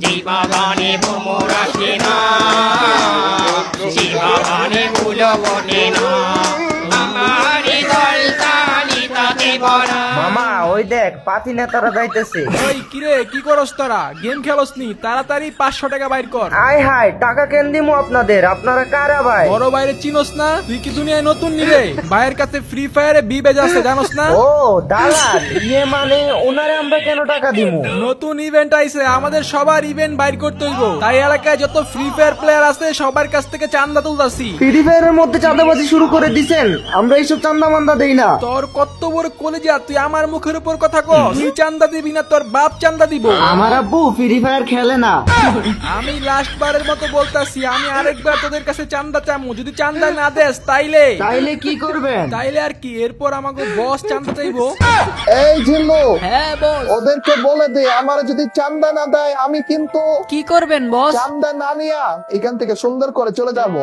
জীবনে ভ্রমর আসে না, জীবনে ভুল বটে না, আমার দলতালিতাতে ভরা। মামা ওই দেখ পাতি নেতারা যাইতেছে। ওই কিরে কি করস তোরা? গেম খেলস নি? তাড়াতাড়ি 500 টাকা বাইর কর। আয় হায় টাকা কেন দিমু আপনাদের? আপনারা কারা ভাই? বড় বাইরে চিনোস না? তুই কি দুনিয়ায় নতুন নিরে? ভাইয়ের কাছে ফ্রি ফায়ারে বিবেজ আছে জানোস না? ও দালাল, ইয়ে মানে ওনারে আমরা কেন টাকা দিমু? নতুন ইভেন্ট আইছে, আমাদের সবার ইভেন্ট বাইর করতে হইব। তাই এলাকায় যত ফ্রি ফায়ার প্লেয়ার আছে সবার কাছ থেকে চান্দা তুলতাছি। ফ্রি ফায়ারের মধ্যে চাঁদাবাজি শুরু করে দিছেন? আমরা এইসব চান্দা মান্দা দেই না। তোর কত বড় কলেজা, তুই আমার মুখের উপর কথা কস? তুই চান্দা দিবি না তোর বাপ চান্দা দিব? আমার আব্বু ফ্রি ফায়ার খেলে না। আমি লাস্ট বারের মতো বলতাছি, আমি আরেকবার তোদের কাছে চান্দা চামু। যদি চান্দা না দেস তাইলে তাইলে কি করবেন? তাইলে আর কি, এরপর আমাকে বস চান্দা চাইবো। এই ঝিল্লু, হ্যাঁ বস। ওদেরকে বলে দে আমার যদি চান্দা না দেয় আমি কিন্তু কি করবেন বস? চান্দা না নিয়া এখান থেকে সুন্দর করে চলে যাবো।